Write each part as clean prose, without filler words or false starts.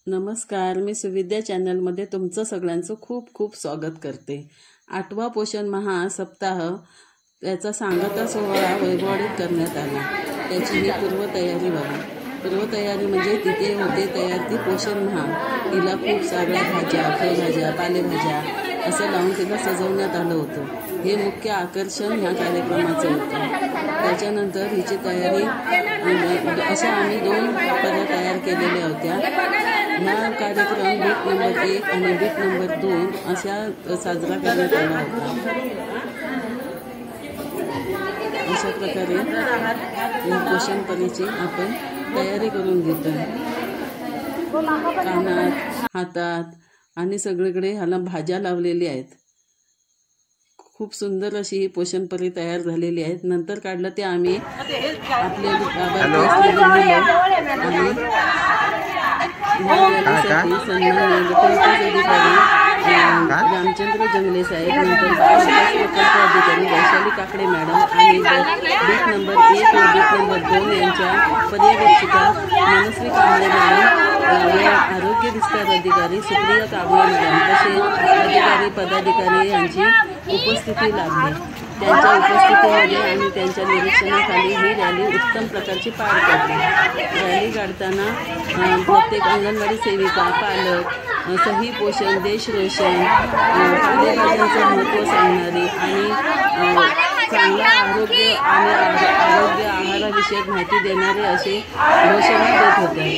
नमस्कार, मी सुविद्या चॅनलमध्ये तुमचं सगळ्यांचं खूप खूप स्वागत करते। 8वा पोषण महासप्ताह त्याचा सांगता सोहळा वैभववाडीत करण्यात आला। त्याची ही पूर्वतयारी बघा। पूर्वतयारी म्हणजे तिथे होते तयार ती पोषण महा। तिला खूप साऱ्या भाज्या, फळभाज्या, पालेभाज्या असं लावून तिला सजवण्यात आलं होतं। हे मुख्य आकर्षण ह्या कार्यक्रमाचं होतं। त्याच्यानंतर हिची तयारी अशा आम्ही 2 पदं तयार केलेल्या होत्या। हा कार्यक्रम बीट नंबर 1 आणि बीट नंबर 2 अशा साजरा करण्यात आला होता। अशा प्रकारे या पोषण परीची आपण तयारी करून घेतो। कानात, हातात आणि सगळीकडे ह्याला भाज्या लावलेल्या आहेत। खूप सुंदर अशी ही पोषण परी तयार झालेली आहेत। नंतर काढलं ते आम्ही आपले रामचंद्र जंगले साहेब, नंतर प्रकल्प अधिकारी वैशाली काकडे मॅडम आणि बीट नंबर 1 व बीट नंबर 2 यांच्या पर्यवेक्षिका मनस्वी कांबळे मॅडम, आरोग्य विस्तार अधिकारी सुप्रिया कांबळे मॅडम तसेच अधिकारी पदाधिकारी यांची उपस्थिती लाभली। त्यांच्या उपस्थितीमध्ये आणि त्यांच्या निरीक्षणाखाली ही रॅली उत्तम प्रकारची पार पडली। रॅली काढताना प्रत्येक अंगणवाडी सेविका, पालक, सही पोषण, देश रोशन, पालेभाज्यांचं महत्त्व सांगणारी आणि चांगला आरोग्य आहाराविषयक माहिती देणारे असे घोषणा देत होते।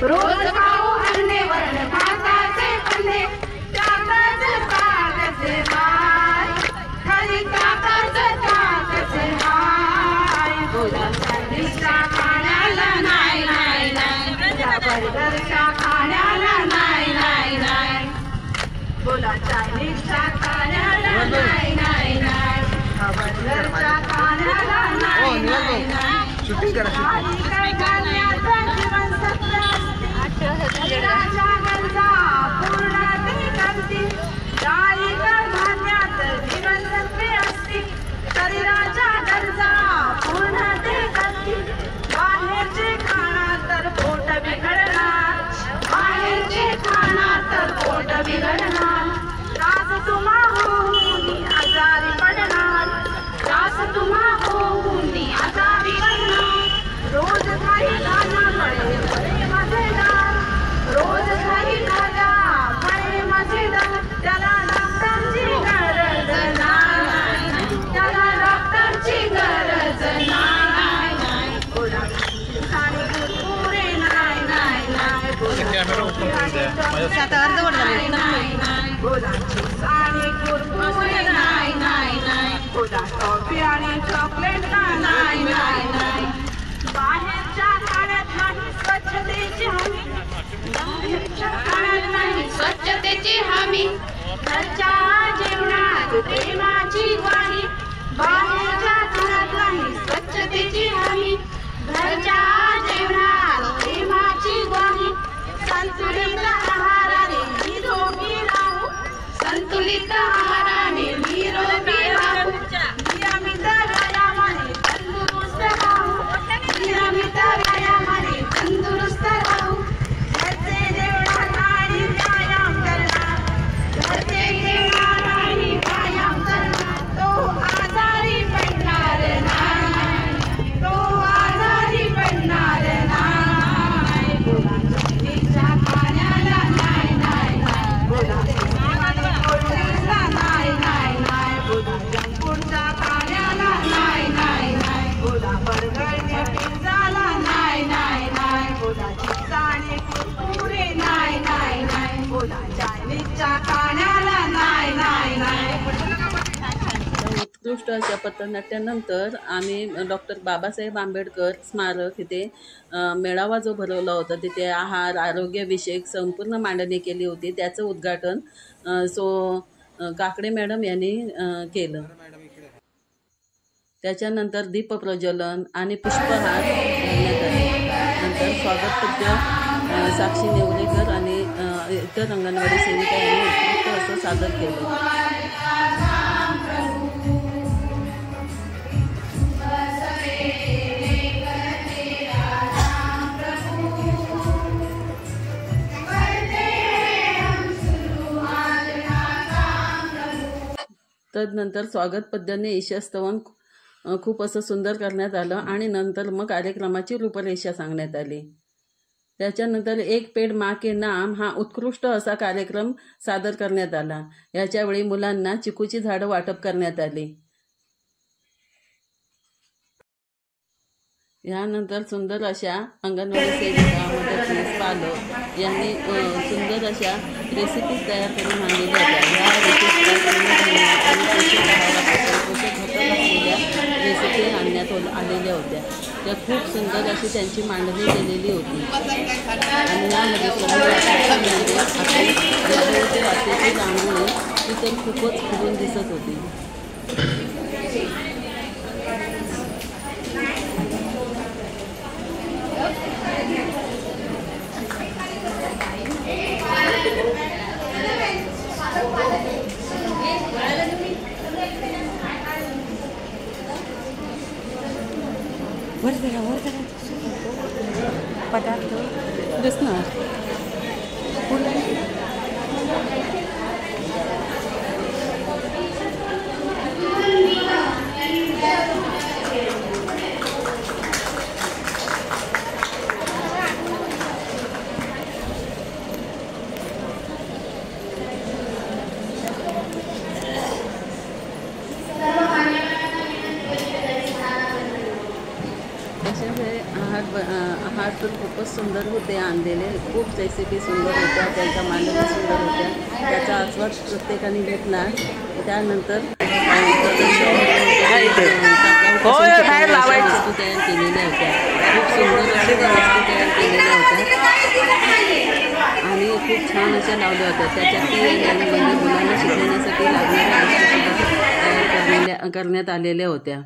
रोज खाऊ अंडे वरण भाताचे पल्ले शूटिंग करा शरीराच्या गरजा पूर्ण ते करती बाहेरचे खाना तर पोट बिघडणार बाहेरचे खाना तर पोट बिघडणार त्रास तुम्हा होऊन आजारी पडणार त्रास तुम्हा होऊन आजारी पडणार रोज काही खाना पडे पडे मजेदार रोज काही खाना पडे मजेदार त्याला डॉक्टरची गरज नाही त्याला डॉक्टरची गरज नाही कुरकुरे नाही नाही नाही आणि कुरकुरे नाही नाही नाही कॉफी आणि चॉकलेट नाही नाही नाही बाहेरच्या खाण्यात नाही स्वच्छतेची हमी बाहेरच्या खाण्यात नाही स्वच्छतेची हमी घरच्या जेवणात प्रेमाची ग्वाही बाहेरच्या खाण्यात नाही स्वच्छतेची हमी घरच्या जेवणात प्रेमाची ग्वाही संतुलित आहाराने निरोगी राहू संतुलित आहाराने निरोगी राहू नियमित व्यायामाने तंदुरुस्त राहू नियमित व्यायामाने तंदुरुस्त राहू घरचे जेवण आणि व्यायाम करणार घरचे जेवण आणि व्यायाम करणार तो आजारी पडणार नाही तो आजारी पडणार नाही बोला चायनीजच्या खाण्याला नाही नाही नाही बोला कोल्ड्रिंक्सला नाही नाही नाही बोला जंक फूडच्या खाण्याला नाही नाही नाही बोला बर्गरने पिझ्झाला नाही नाही नाही बोला चिप्स आणि कुरकुरे नाही नाही नाही बोला चायनीजच्या खाण्याला नाही नाही नाही उत्कृष्ट अशा पथनाट्यानंतर आम्ही डॉक्टर बाबासाहेब आंबेडकर स्मारक इथे मेळावा जो भरवला होता तिथे आहार आरोग्यविषयक संपूर्ण मांडणी केली होती. त्याचं उद्घाटन काकडे मॅडम यांनी केलं. त्याच्यानंतर दीपप्रज्वलन आणि पुष्पहार करण्यात आले. नंतर स्वागतपद्य साक्षी नेवरेकर आणि इतर अंगणवाडी सेविका यांनी उत्कृष्ट असं सादर केलं. तदनंतर स्वागत पद्याने ईशस्तवन खूप असं सुंदर करण्यात आलं आणि नंतर मग कार्यक्रमाची रूपरेषा सांगण्यात आली. त्याच्यानंतर एक पेड माँ के नाम हा उत्कृष्ट असा कार्यक्रम सादर करण्यात आला. याच्यावेळी मुलांना चिकूची झाडं वाटप करण्यात आली. यानंतर सुंदर अशा अंगणवाडी सेविका मदतनीस पालक यांनी सुंदर अशा रेसिपीज तयार करून आणलेल्या होत्या. ह्या रेसिपी आणण्यात आलेल्या होत्या. त्या खूप सुंदर अशी त्यांची मांडणी केलेली होती आणि यामध्ये आपली वाटेची रांगोळी ती तर खूपच खुलून दिसत होती. पदार्थ दिसणार आहार तर खूपच सुंदर होते. आणलेले खूप रेसिपी सुंदर होत्या. त्यांच्या मांडणी सुंदर होत्या. त्याचा आस्वाद प्रत्येकाने घेतला. त्यानंतर वस्तू तयार केलेल्या होत्या. खूप सुंदर अशा वस्तू तयार केलेल्या होत्या आणि खूप छान अशा लावल्या होत्या. त्याच्यात मुलांना शिकवण्यासाठी लागणाऱ्या वस्तू सुद्धा तयार करण्यात आलेल्या होत्या.